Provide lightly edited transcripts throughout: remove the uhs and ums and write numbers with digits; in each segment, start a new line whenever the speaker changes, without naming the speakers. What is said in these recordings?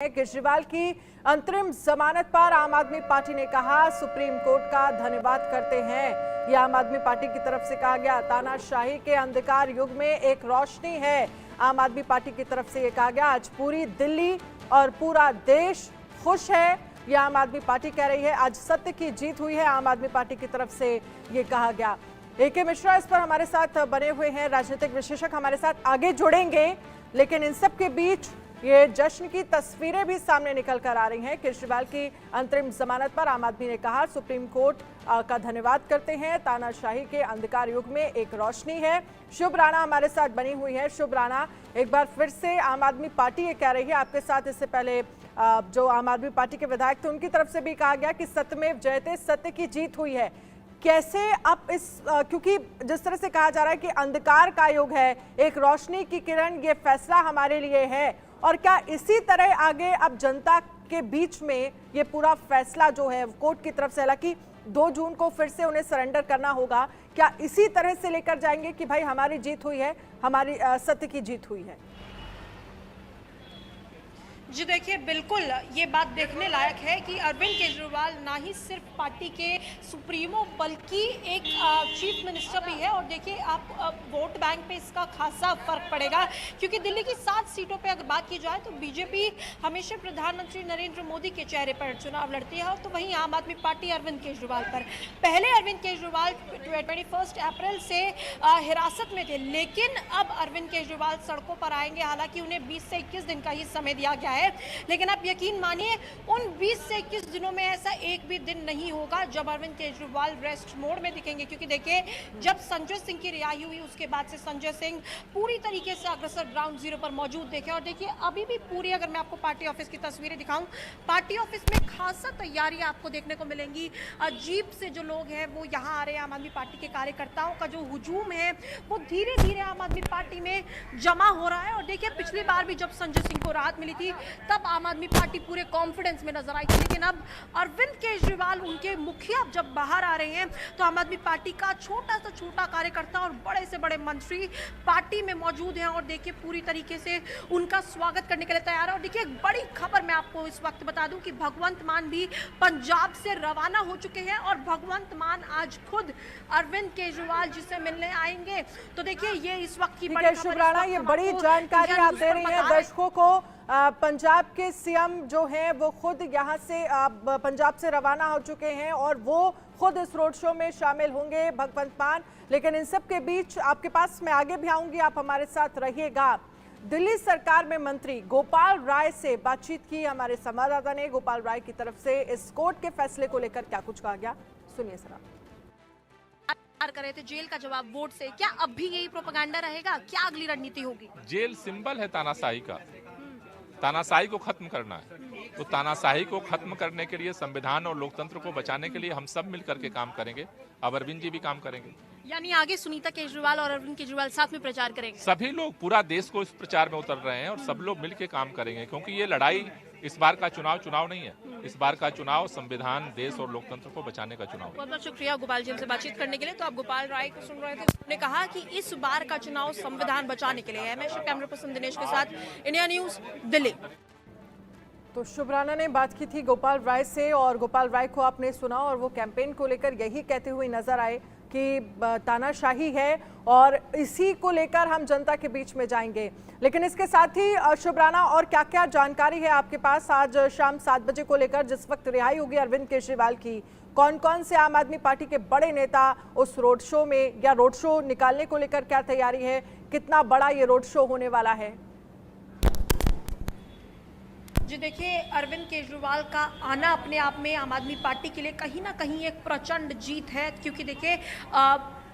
केजरीवाल की अंतरिम जमानत पर आम आदमी पार्टी ने कहा सुप्रीम कोर्ट का धन्यवाद करते हैं। यह आम आदमी पार्टी की तरफ से कहा गया। तानाशाही के अंधकार युग में एक रोशनी है, आम आदमी पार्टी की तरफ से यह कहा गया। आज पूरी दिल्ली और पूरा देश खुश है, यह आम आदमी पार्टी कह रही है। आज सत्य की जीत हुई है, आम आदमी पार्टी की तरफ से ये कहा गया। AK मिश्रा इस पर हमारे साथ बने हुए हैं, राजनीतिक विश्लेषक हमारे साथ आगे जुड़ेंगे। लेकिन इन सब के बीच ये जश्न की तस्वीरें भी सामने निकल कर आ रही हैं। केजरीवाल की अंतरिम जमानत पर आम आदमी ने कहा सुप्रीम कोर्ट का धन्यवाद करते हैं। तानाशाही के अंधकार युग में एक रोशनी है। शुभ राणा हमारे साथ बनी हुई है। शुभ राणा, एक बार फिर से आम आदमी पार्टी ये कह रही है, आपके साथ इससे पहले जो आम आदमी पार्टी के विधायक थे उनकी तरफ से भी कहा गया कि सत्यमेव जयते, सत्य की जीत हुई है। कैसे आप इस क्योंकि जिस तरह से कहा जा रहा है कि अंधकार का युग है, एक रोशनी की किरण, ये फैसला हमारे लिए है, और क्या इसी तरह आगे अब जनता के बीच में ये पूरा फैसला जो है कोर्ट की तरफ से, हालांकि 2 जून को फिर से उन्हें सरेंडर करना होगा, क्या इसी तरह से लेकर जाएंगे कि भाई हमारी जीत हुई है, हमारी सत्य की जीत हुई है?
जी देखिए, बिल्कुल ये बात देखने लायक है कि अरविंद केजरीवाल ना ही सिर्फ पार्टी के सुप्रीमो बल्कि एक चीफ मिनिस्टर भी है। और देखिए आप वोट बैंक पे इसका खासा फर्क पड़ेगा, क्योंकि दिल्ली की 7 सीटों पे अगर बात की जाए तो बीजेपी हमेशा प्रधानमंत्री नरेंद्र मोदी के चेहरे पर चुनाव लड़ती है, तो वहीं आम आदमी पार्टी अरविंद केजरीवाल पर। पहले अरविंद केजरीवाल 21 अप्रैल से हिरासत में थे, लेकिन अब अरविंद केजरीवाल सड़कों पर आएंगे। हालांकि उन्हें 20 से 21 दिन का ही समय दिया गया है, लेकिन आप यकीन मानिए उन 20 से 21 दिनों में ऐसा एक भी दिन नहीं होगा जब अरविंद केजरीवाल रेस्ट मोड में दिखेंगे। क्योंकि देखिए, जब संजय सिंह की रिहाई हुई उसके बाद से संजय सिंह पूरी तरीके से अग्रसर ग्राउंड जीरो पर मौजूद देखे। और देखिए अभी भी पूरी, अगर मैं आपको पार्टी ऑफिस की तस्वीरें दिखाऊं, पार्टी ऑफिस में खासा तैयारी आपको देखने को मिलेंगी। अजीब से जो लोग हैं वो यहाँ आ रहे हैं। आम आदमी पार्टी के कार्यकर्ताओं का जो हुजूम है वो धीरे धीरे आम आदमी पार्टी में जमा हो रहा है। और देखिए पिछली बार भी जब संजय सिंह को राहत मिली थी तब आम आदमी पार्टी पूरे कॉन्फिडेंस में नजर आई थी, लेकिन अब अरविंद केजरीवाल उनके मुखिया जब बाहर आ रहे हैं तो आम आदमी पार्टी का छोटा से छोटा कार्यकर्ता और बड़े से बड़े मंत्री पार्टी में मौजूद हैं और देखिए पूरी तरीके से उनका स्वागत करने के लिए तैयार है। और देखिए एक बड़ी खबर मैं आपको इस वक्त बता दूं कि भगवंत मान भी पंजाब से रवाना हो चुके हैं और भगवंत मान आज खुद अरविंद केजरीवाल जी से मिलने आएंगे। तो देखिए ये इस वक्त की बड़ी
खबर, ये बड़ी जानकारी आप दे रही हैं दर्शकों को। पंजाब के सीएम जो हैं वो खुद यहाँ से पंजाब से रवाना हो चुके हैं और वो खुद इस रोड शो में शामिल होंगे, भगवंत मान। लेकिन इन सब के बीच आपके पास मैं आगे भी आऊंगी, आप हमारे साथ रहिएगा। दिल्ली सरकार में मंत्री गोपाल राय से बातचीत की हमारे संवाददाता ने। गोपाल राय की तरफ से इस कोर्ट के फैसले को लेकर क्या कुछ कहा गया, सुनिए सर।
कर रहे थे जेल का जवाब वोट से, क्या अब भी यही प्रोपेगेंडा रहेगा? क्या अगली रणनीति होगी?
जेल सिंबल है तानाशाही का, तानाशाही को खत्म करना है। तो तानाशाही को खत्म करने के लिए, संविधान और लोकतंत्र को बचाने के लिए हम सब मिलकर के काम करेंगे। अब अरविंद जी भी काम करेंगे।
यानी आगे सुनीता केजरीवाल और अरविंद केजरीवाल साथ में प्रचार करेंगे।
सभी लोग, पूरा देश को इस प्रचार में उतर रहे हैं और सब लोग मिलकर काम करेंगे, क्योंकि ये लड़ाई, इस बार का चुनाव नहीं है। इस बार का चुनाव संविधान, देश और लोकतंत्र को बचाने का चुनाव है।
बहुत बहुत शुक्रिया गोपाल जी हमसे बातचीत करने के लिए। तो आप गोपाल राय को सुन रहे थे, उन्होंने कहा कि इस बार का चुनाव संविधान बचाने के लिए है। मैं कैमरा पर्सन दिनेश के साथ, इंडिया न्यूज, दिल्ली।
तो शुभ राणा ने बात की थी गोपाल राय से, और गोपाल राय को आपने सुना और वो कैंपेन को लेकर यही कहते हुए नजर आए कि तानाशाही है और इसी को लेकर हम जनता के बीच में जाएंगे। लेकिन इसके साथ ही शुभ राणा, और क्या क्या जानकारी है आपके पास आज शाम 7 बजे को लेकर, जिस वक्त रिहाई होगी अरविंद केजरीवाल की? कौन कौन से आम आदमी पार्टी के बड़े नेता उस रोड शो में, या रोड शो निकालने को लेकर क्या तैयारी है, कितना बड़ा ये रोड शो होने वाला है?
जी देखिए, अरविंद केजरीवाल का आना अपने आप में आम आदमी पार्टी के लिए कहीं ना कहीं एक प्रचंड जीत है, क्योंकि देखिए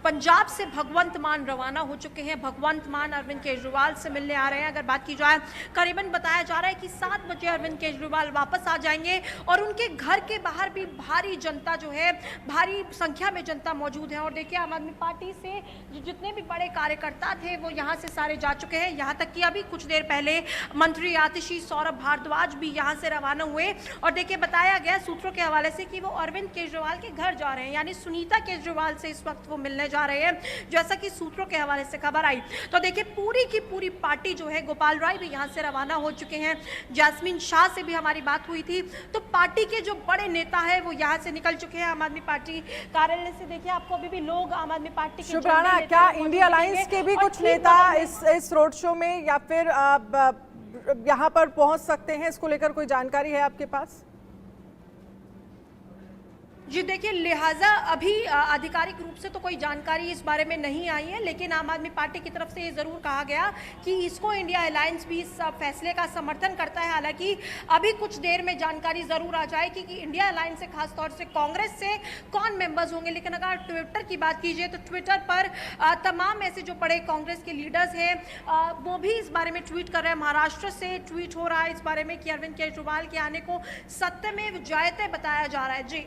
पंजाब से भगवंत मान रवाना हो चुके हैं। भगवंत मान अरविंद केजरीवाल से मिलने आ रहे हैं। अगर बात की जाए, करीबन बताया जा रहा है कि 7 बजे अरविंद केजरीवाल वापस आ जाएंगे और उनके घर के बाहर भी भारी जनता जो है, भारी संख्या में जनता मौजूद है। और देखिए आम आदमी पार्टी से जितने भी बड़े कार्यकर्ता थे वो यहाँ से सारे जा चुके हैं। यहाँ तक कि अभी कुछ देर पहले मंत्री आतिशी सौरभ भारद्वाज भी यहाँ से रवाना हुए। और देखिए बताया गया सूत्रों के हवाले से कि वो अरविंद केजरीवाल के घर जा रहे हैं, यानी सुनीता केजरीवाल से इस वक्त वो मिलने जा रहे हैं, जैसा कि सूत्रों के हवाले से खबर आई। तो देखिए पूरी की पूरी पार्टी जो है, गोपाल राय भी यहाँ से रवाना हो चुके हैं, जैस्मिन शाह से भी हमारी बात हुई थी। तो पार्टी के जो बड़े नेता है वो यहाँ से निकल चुके हैं। आम आदमी पार्टी कार्यालय से देखिए आपको अभी भी लोग आम आदमी पार्टी के
शुभ राणा, क्या इंडिया अलायंस के भी कुछ नेता इस रोड शो में या फिर यहाँ पर पहुंच सकते हैं, इसको लेकर कोई जानकारी है आपके पास?
जी देखिए, लिहाजा अभी आधिकारिक रूप से तो कोई जानकारी इस बारे में नहीं आई है, लेकिन आम आदमी पार्टी की तरफ से ये जरूर कहा गया कि इसको इंडिया अलायंस भी इस फैसले का समर्थन करता है। हालांकि अभी कुछ देर में जानकारी जरूर आ जाएगी कि इंडिया अलायंस से, खासतौर से कांग्रेस से कौन मेंबर्स होंगे। लेकिन अगर ट्विटर की बात कीजिए तो ट्विटर पर तमाम ऐसे जो बड़े कांग्रेस के लीडर्स हैं वो भी इस बारे में ट्वीट कर रहे हैं। महाराष्ट्र से ट्वीट हो रहा है इस बारे में कि अरविंद केजरीवाल के आने को सत्यमेव जयते बताया जा रहा है। जी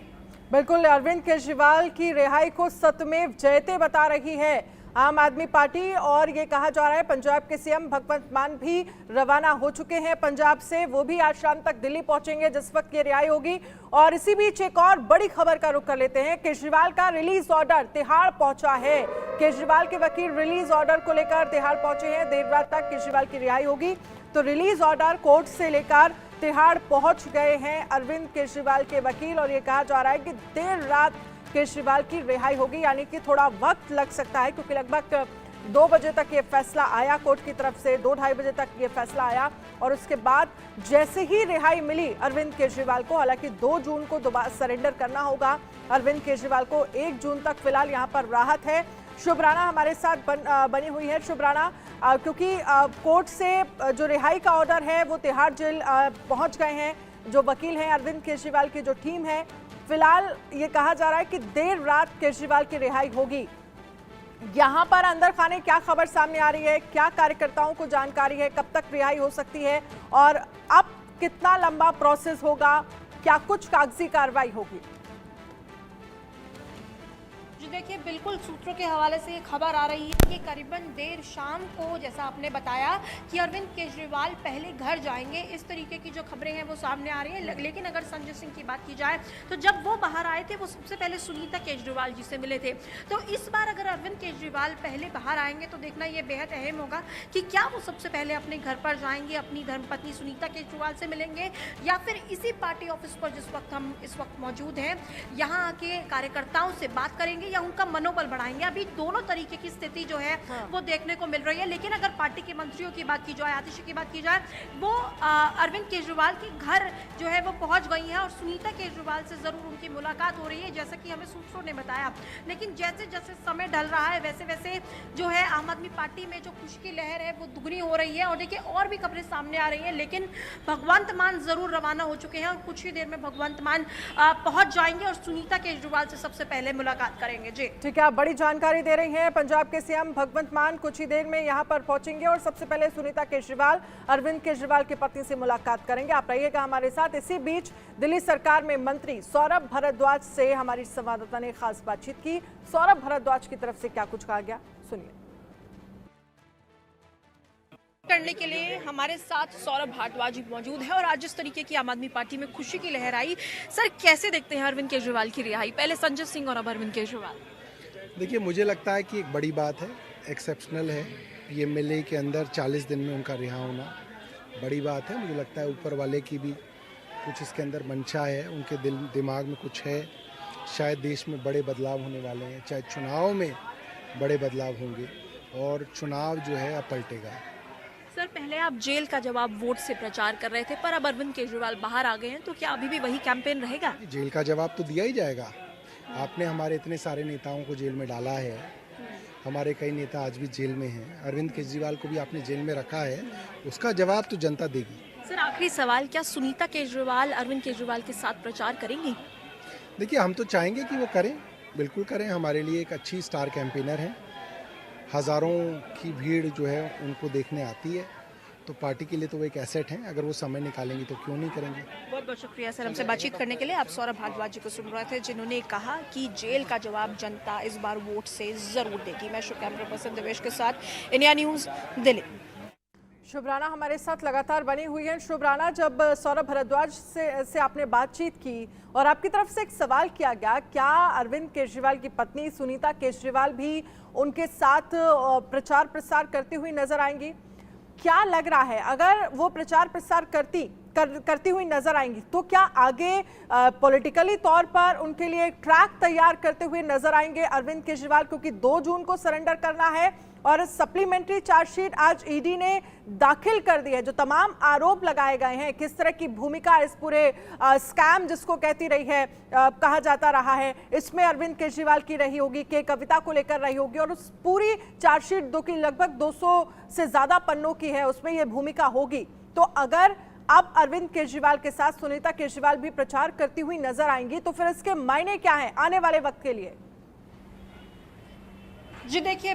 बिल्कुल, अरविंद केजरीवाल की रिहाई को सत्यमेव जयते बता रही है आम आदमी पार्टी। और ये कहा जा रहा है पंजाब के सीएम भगवंत मान भी रवाना हो चुके हैं पंजाब से, वो भी आज शाम तक दिल्ली पहुंचेंगे जिस वक्त ये रिहाई होगी। और इसी बीच एक और बड़ी खबर का रुख कर लेते हैं। केजरीवाल का रिलीज ऑर्डर तिहाड़ पहुंचा है। केजरीवाल के वकील रिलीज ऑर्डर को लेकर तिहाड़ पहुंचे हैं। देर रात तक केजरीवाल की रिहाई होगी, तो रिलीज ऑर्डर कोर्ट से लेकर तिहाड़ पहुंच गए हैं अरविंद केजरीवाल के वकील। और ये कहा जा रहा है कि देर रात केजरीवाल की रिहाई होगी, यानी कि थोड़ा वक्त लग सकता है, क्योंकि लगभग 2 बजे तक ये फैसला आया कोर्ट की तरफ से, 2-2:30 बजे तक ये फैसला आया। और उसके बाद जैसे ही रिहाई मिली अरविंद केजरीवाल को, हालांकि 2 जून को दोबारा सरेंडर करना होगा अरविंद केजरीवाल को, 1 जून तक फिलहाल यहाँ पर राहत है। शुभ राणा हमारे साथ बनी हुई है। शुभ राणा, क्योंकि कोर्ट से जो रिहाई का ऑर्डर है वो तिहाड़ जेल पहुंच गए हैं जो वकील हैं अरविंद केजरीवाल की जो टीम है, फिलहाल ये कहा जा रहा है कि देर रात केजरीवाल की रिहाई होगी। यहाँ पर अंदर खाने क्या खबर सामने आ रही है, क्या कार्यकर्ताओं को जानकारी है, कब तक रिहाई हो सकती है और अब कितना लंबा प्रोसेस होगा, क्या कुछ कागजी कार्रवाई होगी?
देखिए बिल्कुल सूत्रों के हवाले से ये खबर आ रही है कि करीबन देर शाम को, जैसा आपने बताया, कि अरविंद केजरीवाल पहले घर जाएंगे, इस तरीके की जो खबरें हैं वो सामने आ रही हैं। लेकिन अगर संजय सिंह की बात की जाए तो जब वो बाहर आए थे वो सबसे पहले सुनीता केजरीवाल जी से मिले थे। तो इस बार अगर अरविंद केजरीवाल पहले बाहर आएंगे तो देखना ये बेहद अहम होगा कि क्या वो सबसे पहले अपने घर पर जाएंगे, अपनी धर्मपत्नी सुनीता केजरीवाल से मिलेंगे, या फिर इसी पार्टी ऑफिस पर जिस वक्त हम इस वक्त मौजूद हैं यहाँ आके कार्यकर्ताओं से बात करेंगे या उनका मनोबल बढ़ाएंगे। अभी दोनों तरीके की स्थिति जो है वो देखने को मिल रही है। लेकिन अगर पार्टी के मंत्रियों की बात की जाए, आतिशी की बात की जाए, वो अरविंद केजरीवाल के घर जो है वो पहुंच गई हैं और सुनीता केजरीवाल से जरूर उनकी मुलाकात हो रही है, जैसा कि हमें सूत्रों ने बताया। लेकिन जैसे जैसे समय ढल रहा है वैसे वैसे जो है आम आदमी पार्टी में जो खुशी की लहर है वो दुगनी हो रही है। और देखिए और भी खबरें सामने आ रही हैं, लेकिन भगवंत मान जरूर रवाना हो चुके हैं और कुछ ही देर में भगवंत मान पहुंच जाएंगे और सुनीता केजरीवाल से सबसे पहले मुलाकात करेंगे। जी
ठीक है, आप बड़ी जानकारी दे रही हैं। पंजाब के सीएम भगवंत मान कुछ ही देर में यहां पर पहुंचेंगे और सबसे पहले सुनीता केजरीवाल अरविंद केजरीवाल की पत्नी से मुलाकात करेंगे। आप रहिएगा हमारे साथ। इसी बीच दिल्ली सरकार में मंत्री सौरभ भारद्वाज से हमारी संवाददाता ने खास बातचीत की। सौरभ भारद्वाज की तरफ से क्या कुछ कहा गया, सुनिए।
करने के लिए हमारे साथ सौरभ भारद्वाज मौजूद है और आज जिस तरीके की आम आदमी पार्टी में खुशी की लहर आई, सर कैसे देखते हैं अरविंद केजरीवाल की रिहाई, पहले संजय सिंह और अब अरविंद केजरीवाल?
देखिए, मुझे लगता है कि एक बड़ी बात है, एक्सेप्शनल है। पीएमएलए के अंदर 40 दिन में उनका रिहा होना बड़ी बात है। मुझे लगता है ऊपर वाले की भी कुछ इसके अंदर मंशा है, उनके दिमाग में कुछ है। शायद देश में बड़े बदलाव होने वाले हैं, चाहे चुनाव में बड़े बदलाव होंगे और चुनाव जो है अब पलटेगा।
सर पहले आप जेल का जवाब वोट से प्रचार कर रहे थे, पर अब अरविंद केजरीवाल बाहर आ गए हैं, तो क्या अभी भी वही कैंपेन रहेगा?
जेल का जवाब तो दिया ही जाएगा। आपने हमारे इतने सारे नेताओं को जेल में डाला है, हमारे कई नेता आज भी जेल में हैं। अरविंद केजरीवाल को भी आपने जेल में रखा है, उसका जवाब तो जनता देगी।
सर आखिरी सवाल, क्या सुनीता केजरीवाल अरविंद केजरीवाल के साथ प्रचार करेंगी?
देखिए, हम तो चाहेंगे कि वो करें, बिल्कुल करें। हमारे लिए एक अच्छी स्टार कैंपेनर है, हज़ारों की भीड़ जो है उनको देखने आती है, तो पार्टी के लिए तो वो एक एसेट है। अगर वो समय निकालेंगे तो क्यों नहीं करेंगे।
बहुत बहुत शुक्रिया सर हमसे बातचीत करने के लिए। आप सौरभ भारद्वाज जी को सुन रहे थे, जिन्होंने कहा कि जेल का जवाब जनता इस बार वोट से जरूर देगी। मैं शुभ कैमरा पर्सन देवेश के साथ, इंडिया न्यूज़, दिल्ली।
शुभ राणा हमारे साथ लगातार बनी हुई है। शुभ राणा, जब सौरभ भारद्वाज से आपने बातचीत की और आपकी तरफ से एक सवाल किया गया, क्या अरविंद केजरीवाल की पत्नी सुनीता केजरीवाल भी उनके साथ प्रचार प्रसार करती हुई नजर आएंगी? क्या लग रहा है, अगर वो प्रचार प्रसार करती हुई नजर आएंगी तो क्या आगे पॉलिटिकली तौर पर उनके लिए ट्रैक तैयार करते हुए नजर आएंगे अरविंद केजरीवाल? क्योंकि 2 जून को सरेंडर करना है और सप्लीमेंट्री चार्जशीट आज ईडी ने दाखिल कर दी है। जो तमाम आरोप लगाए गए हैं, किस तरह की भूमिका इस पूरे स्कैम जिसको कहती रही है, कहा जाता रहा है, इसमें अरविंद केजरीवाल की रही होगी, के कविता को लेकर रही होगी और उस पूरी चार्जशीट की लगभग 200 से ज्यादा पन्नों की है, उसमें यह भूमिका होगी। तो अगर अब अरविंद केजरीवाल के साथ सुनीता केजरीवाल भी प्रचार करती हुई नजर आएंगी तो फिर इसके मायने क्या हैं आने वाले वक्त के लिए?
जी देखिए,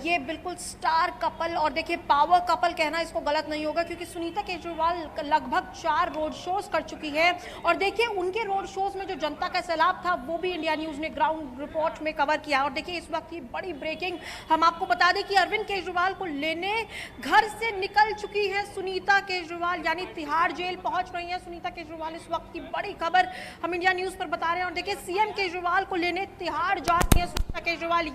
ये बिल्कुल स्टार कपल और देखिए पावर कपल कहना इसको गलत नहीं होगा, क्योंकि सुनीता केजरीवाल लगभग 4 रोड शोज कर चुकी है और देखिए उनके रोड शोज में जो जनता का सैलाब था वो भी इंडिया न्यूज ने ग्राउंड रिपोर्ट में कवर किया। और देखिए इस वक्त की बड़ी ब्रेकिंग हम आपको बता दें कि अरविंद केजरीवाल को लेने घर से निकल चुकी है सुनीता केजरीवाल, यानी तिहाड़ जेल पहुंच रही है सुनीता केजरीवाल। इस वक्त की बड़ी खबर हम इंडिया न्यूज पर बता रहे हैं। और देखिए सीएम केजरीवाल को लेने तिहाड़ जा रही है सुनीता केजरीवाल,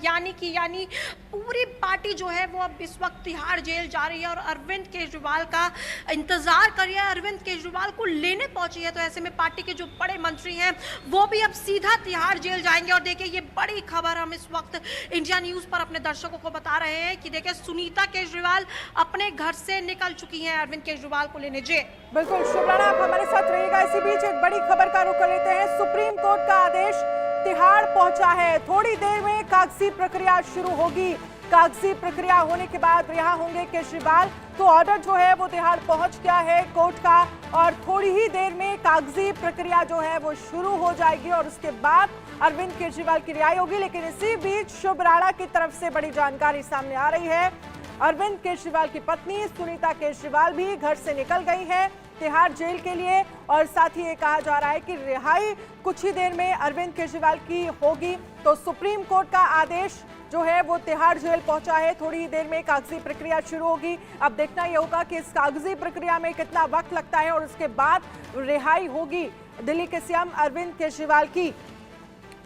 यानी पूरी पार्टी जो है वो अब इस वक्त तिहाड़ जेल जा रही है और अरविंद केजरीवाल का इंतजार कर रही है, अरविंद केजरीवाल को लेने पहुंची है। तो ऐसे में पार्टी के जो बड़े मंत्री हैं वो भी अब सीधा तिहाड़ जेल जाएंगे। और देखिए ये बड़ी खबर हम इस वक्त इंडिया न्यूज पर अपने दर्शकों को बता रहे हैं कि देखिए सुनीता केजरीवाल अपने घर से निकल चुकी हैं अरविंद केजरीवाल को लेने। जी
बिल्कुल शुभ राणा, आप हमारे साथ रहिएगा। इसी बीच एक बड़ी खबर का रुख लेते हैं। सुप्रीम कोर्ट का आदेश तिहाड़ पहुंचा है, थोड़ी देर में कागजी प्रक्रिया शुरू होगी। कागजी प्रक्रिया होने के बाद रिहा होंगे केजरीवाल। तो ऑर्डर जो है वो तिहाड़ पहुंच गया है कोर्ट का और थोड़ी ही देर में कागजी प्रक्रिया जो है वो शुरू हो जाएगी और उसके बाद अरविंद केजरीवाल की रिहाई होगी। लेकिन इसी बीच शुभ राणा की तरफ से बड़ी जानकारी सामने आ रही है। अरविंद केजरीवाल की पत्नी सुनीता केजरीवाल भी घर से निकल गई है तिहाड़ जेल के लिए और साथ ही ये कहा जा रहा है कि रिहाई कुछ ही देर में अरविंद केजरीवाल की होगी। तो सुप्रीम कोर्ट का आदेश जो है वो तिहाड़ जेल पहुंचा है, थोड़ी ही देर में कागजी प्रक्रिया शुरू होगी। अब देखना ये होगा कि इस कागजी प्रक्रिया में कितना वक्त लगता है और उसके बाद रिहाई होगी दिल्ली के सीएम अरविंद केजरीवाल की।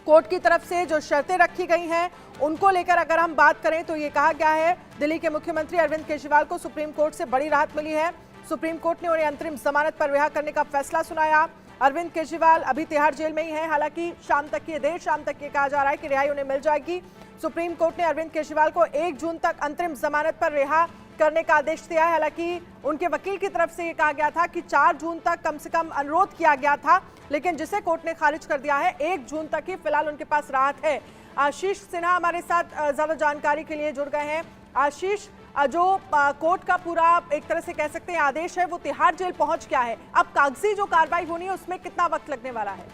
कोर्ट की तरफ से जो शर्तें रखी गई हैं उनको लेकर अगर हम बात करें तो ये कहा गया है दिल्ली के मुख्यमंत्री अरविंद केजरीवाल को सुप्रीम कोर्ट से बड़ी राहत मिली है। सुप्रीम कोर्ट ने उन्हें अंतरिम जमानत पर रिहा करने का फैसला सुनाया। अरविंद केजरीवाल अभी तिहाड़ जेल में ही हैं, हालांकि देर शाम तक ये कहा जा रहा है कि रिहाई उन्हें मिल जाएगी। सुप्रीम कोर्ट ने अरविंद केजरीवाल को 1 जून तक अंतरिम जमानत पर रिहा करने का आदेश दिया है। हालांकि उनके वकील की तरफ से ये कहा गया था कि 4 जून तक कम से कम अनुरोध किया गया था, लेकिन जिसे कोर्ट ने खारिज कर दिया है। 1 जून तक ही फिलहाल उनके पास राहत है। आशीष सिन्हा हमारे साथ ज्यादा जानकारी के लिए जुड़ गए हैं। आशीष, जो कोर्ट का पूरा एक तरह से कह सकते हैं आदेश है वो तिहाड़ जेल पहुंच गया है, अब कागजी जो कार्रवाई होनी है उसमें कितना वक्त लगने वाला है?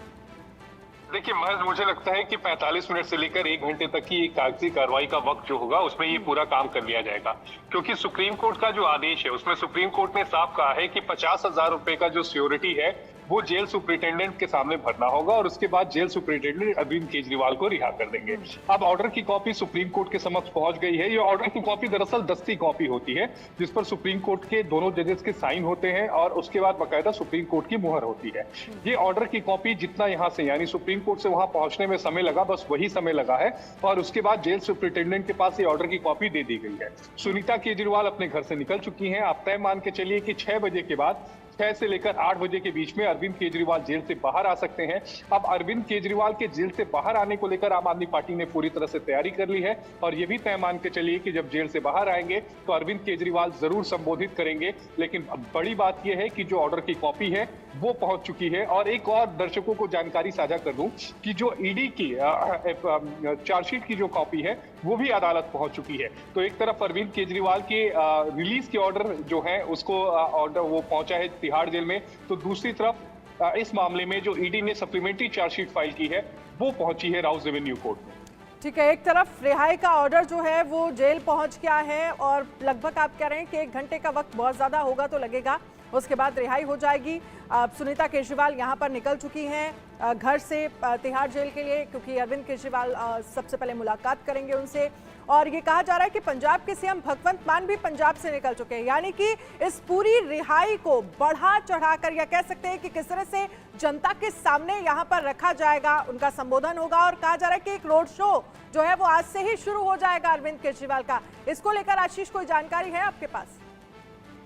देखिए महज मुझे लगता है कि 45 मिनट से लेकर 1 घंटे तक की कागजी कार्रवाई का वक्त जो होगा उसमें ये पूरा काम कर लिया जाएगा, क्योंकि सुप्रीम कोर्ट का जो आदेश है उसमें सुप्रीम कोर्ट ने साफ कहा है कि 50,000 रुपए का जो सिक्योरिटी है वो जेल सुपरिटेंडेंट के सामने भरना होगा और उसके बाद जेल सुपरिटेंडेंट अरविंद केजरीवाल को रिहा कर देंगे। अब ऑर्डर की कॉपी सुप्रीम कोर्ट के समक्ष पहुंच गई है। ये ऑर्डर की कॉपी दरअसल दस्ती कॉपी होती है जिस पर सुप्रीम कोर्ट के दोनों जजेस के साइन होते हैं और उसके बाद बाकायदा सुप्रीम कोर्ट की मुहर होती है। ये ऑर्डर की कॉपी जितना यहाँ से यानी सुप्रीम कोर्ट से वहां पहुंचने में समय लगा, बस वही समय लगा है और उसके बाद जेल सुपरिटेंडेंट के पास ये ऑर्डर की कॉपी दे दी गई है। सुनीता केजरीवाल अपने घर से निकल चुकी हैं। आप तय मान के चलिए कि 6 बजे के बाद 6 से लेकर 8 बजे के बीच में अरविंद केजरीवाल जेल से बाहर आ सकते हैं। अब अरविंद केजरीवाल के जेल से बाहर आने को लेकर आम आदमी पार्टी ने पूरी तरह से तैयारी कर ली है और ये भी तय मान के चलिए कि जब जेल से बाहर आएंगे तो अरविंद केजरीवाल जरूर संबोधित करेंगे। लेकिन बड़ी बात यह है कि जो ऑर्डर की कॉपी है वो पहुंच चुकी है। और एक और दर्शकों को जानकारी साझा कर दूं कि जो ईडी की चार्जशीट की जो कॉपी है वो भी अदालत पहुंच चुकी है। तो एक तरफ अरविंद केजरीवाल के रिलीज के ऑर्डर जो है उसको ऑर्डर वो पहुंचा है तिहाड़ जेल में, तो दूसरी तरफ इस मामले में जो ईडी ने सप्लीमेंट्री चार्जशीट फाइल की है वो पहुंची है राउस रेवेन्यू कोर्ट में।
ठीक है, एक तरफ रिहाई का ऑर्डर जो है वो जेल पहुंच गया है और लगभग आप कह रहे हैं कि 1 घंटे का वक्त बहुत ज्यादा होगा तो लगेगा, उसके बाद रिहाई हो जाएगी। सुनीता केजरीवाल यहाँ पर निकल चुकी हैं घर से तिहाड़ जेल के लिए, क्योंकि अरविंद केजरीवाल सबसे पहले मुलाकात करेंगे उनसे और ये कहा जा रहा है कि पंजाब के सीएम भगवंत मान भी पंजाब से निकल चुके हैं, यानी कि इस पूरी रिहाई को बढ़ा चढ़ाकर या कह सकते हैं कि किस तरह से जनता के सामने यहाँ पर रखा जाएगा, उनका संबोधन होगा और कहा जा रहा है कि एक रोड शो जो है वो आज से ही शुरू हो जाएगा अरविंद केजरीवाल का। इसको लेकर आशीष कोई जानकारी है आपके पास?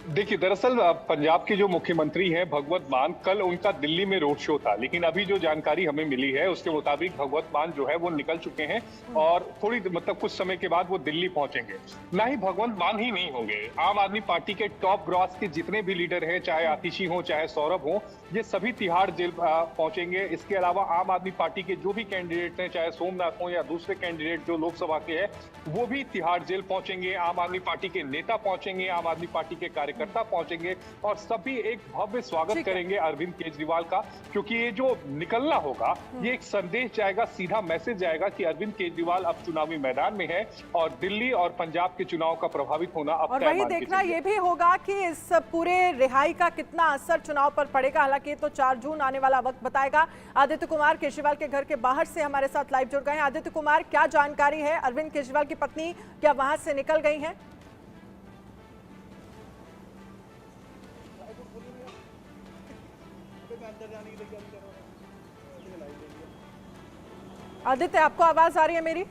देखिए, दरअसल पंजाब के जो मुख्यमंत्री हैं भगवंत मान, कल उनका दिल्ली में रोड शो था, लेकिन अभी जो जानकारी हमें मिली है उसके मुताबिक भगवंत मान जो है वो निकल चुके हैं और थोड़ी कुछ समय के बाद वो दिल्ली पहुंचेंगे। ना ही भगवंत मान ही नहीं होंगे, आम आदमी पार्टी के टॉप ग्रॉस के जितने भी लीडर हैं, चाहे आतिशी हो चाहे सौरभ हो, ये सभी तिहाड़ जेल पहुंचेंगे। इसके अलावा आम आदमी पार्टी के जो भी कैंडिडेट हैं, चाहे सोमनाथ हो या दूसरे कैंडिडेट जो लोकसभा के हैं, वो भी तिहाड़ जेल पहुंचेंगे। आम आदमी पार्टी के नेता पहुंचेंगे, आम आदमी पार्टी के कार्यकर्ता पहुंचेंगे और सभी एक भव्य स्वागत करेंगे अरविंद केजरीवाल का, क्योंकि ये जो निकलना होगा ये एक संदेश जाएगा, सीधा मैसेज जाएगा कि अरविंद केजरीवाल अब चुनावी मैदान में है और दिल्ली और पंजाब के चुनाव का प्रभावित होना अब
और वही देखना ये भी होगा कि इस पूरे रिहाई का कितना असर चुनाव पर पड़ेगा। हालांकि तो 4 जून आने वाला वक्त बताएगा। आदित्य कुमार केजरीवाल के घर के बाहर से हमारे साथ लाइव जुड़ गए हैं। आदित्य कुमार, क्या जानकारी है? अरविंद केजरीवाल की पत्नी क्या वहां से निकल गई हैं? आदित्य, आपको आवाज आ रही है मेरी?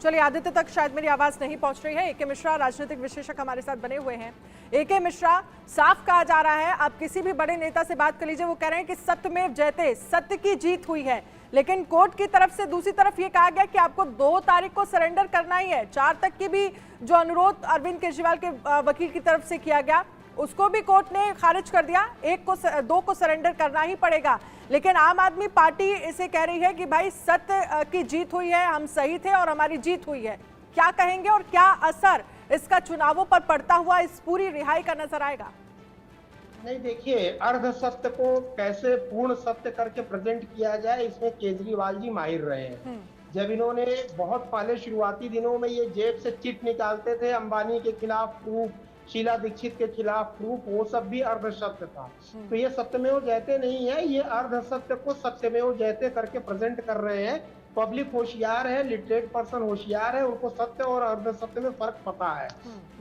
चलिए, आदित्य तक शायद मेरी आवाज नहीं पहुंच रही है। एके मिश्रा राजनीतिक विश्लेषक हमारे साथ बने हुए हैं। एके मिश्रा, साफ कहा जा रहा है, आप किसी भी बड़े नेता से बात कर लीजिए, वो कह रहे हैं कि सत्यमेव जयते, सत्य की जीत हुई है। लेकिन कोर्ट की तरफ से दूसरी तरफ ये कहा गया कि आपको 2 तारीख को सरेंडर करना ही है। 4 तक की भी जो अनुरोध अरविंद केजरीवाल के वकील की तरफ से किया गया उसको भी कोर्ट ने खारिज कर दिया। 2 को सरेंडर करना ही पड़ेगा। लेकिन आम आदमी पार्टी इसे कह रही है कि भाई सत्य की जीत हुई है, हम सही थे और हमारी जीत हुई है। क्या कहेंगे और क्या असर इसका चुनावों पर पड़ता हुआ इस पूरी रिहाई का नजर आएगा?
नहीं, देखिए, अर्ध सत्य को कैसे पूर्ण सत्य करके प्रेजेंट किया जाए, इसमें केजरीवाल जी माहिर रहे हैं। जब इन्होंने बहुत पहले शुरुआती दिनों में ये जेब से चिट निकालते थे, अंबानी के खिलाफ प्रूफ, शीला दीक्षित के खिलाफ प्रूफ, वो सब भी अर्ध सत्य था। तो ये सत्यमेव जयते नहीं है, ये अर्ध सत्य को सत्यमेव जयते करके प्रेजेंट कर रहे हैं। पब्लिक होशियार है, लिटरेट पर्सन होशियार है, उनको सत्य और अर्ध सत्य में फर्क पता है।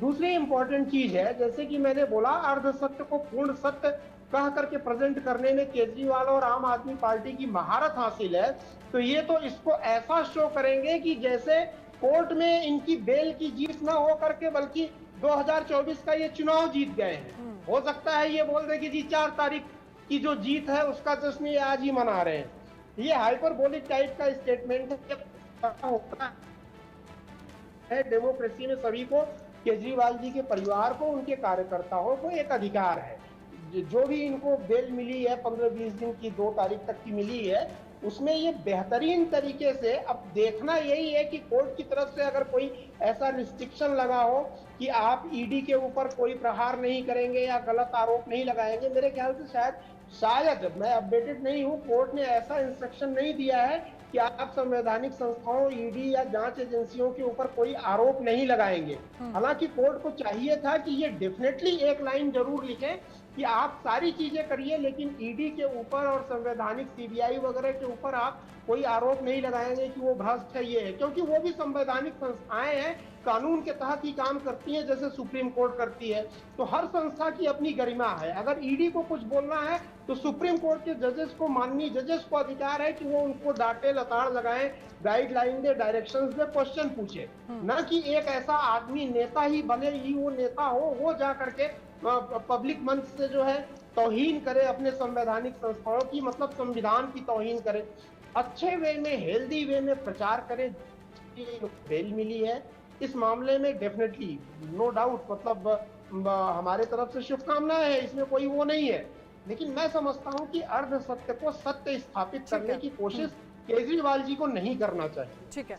दूसरी इंपॉर्टेंट चीज है, जैसे कि मैंने बोला, अर्ध सत्य को पूर्ण सत्य कह करके प्रेजेंट करने में केजरीवाल और आम आदमी पार्टी की महारत हासिल है। तो ये तो इसको ऐसा शो करेंगे कि जैसे कोर्ट में इनकी बेल की जीत ना हो करके बल्कि 2024 का ये चुनाव जीत गए हैं। हो सकता है ये बोल दे कि जी 4 तारीख की जो जीत है उसका जश्न ये आज ही मना रहे हैं। ये हाइपरबोलिक टाइप का स्टेटमेंट है। डेमोक्रेसी में सभी को, केजरीवाल जी के परिवार को, उनके कार्यकर्ताओं को एक अधिकार है। जो भी इनको बेल मिली है 15-20 दिन की, 2 तारीख तक की मिली है, उसमें ये बेहतरीन तरीके से, अब देखना यही है कि कोर्ट की तरफ से अगर कोई ऐसा रिस्ट्रिक्शन लगा हो कि आप ईडी के ऊपर कोई प्रहार नहीं करेंगे या गलत आरोप नहीं लगाएंगे। मेरे ख्याल से शायद मैं अपडेटेड नहीं हूँ, कोर्ट ने ऐसा इंस्ट्रक्शन नहीं दिया है कि आप संवैधानिक संस्थाओं, ईडी या जांच एजेंसियों के ऊपर कोई आरोप नहीं लगाएंगे। हालांकि कोर्ट को चाहिए था कि ये डेफिनेटली एक लाइन जरूर लिखें कि आप सारी चीजें करिए, लेकिन ईडी के ऊपर और संवैधानिक सीबीआई वगैरह के ऊपर आप कोई आरोप नहीं लगाएंगे कि वो भ्रष्ट है, ये है। क्योंकि वो भी संवैधानिक संस्थाएं हैं, कानून के तहत ही काम करती है, जैसे सुप्रीम कोर्ट करती है। तो हर संस्था की अपनी गरिमा है। अगर ईडी को कुछ बोलना है तो सुप्रीम कोर्ट के जजेस को, माननीय जजेस को अधिकार है कि वो उनको डांटे, लताड़ लगाएं, गाइडलाइन दे, डायरेक्शंस दे, क्वेश्चन पूछे। न कि एक ऐसा आदमी, नेता ही भले ही वो नेता हो, वो जा करके पब्लिक मंच से जो है तौहीन करे अपने संवैधानिक संस्थाओं की, मतलब संविधान की तौहीन करे। अच्छे वे में, हेल्दी वे में प्रचार करे। बेल मिली है इस मामले में, डेफिनेटली नो डाउट, मतलब हमारे तरफ से शुभकामनाएं हैं, इसमें कोई वो नहीं है। लेकिन मैं समझता हूं कि अर्ध सत्य को सत्य स्थापित करने की कोशिश केजरीवाल जी को नहीं करना चाहिए।
ठीक है।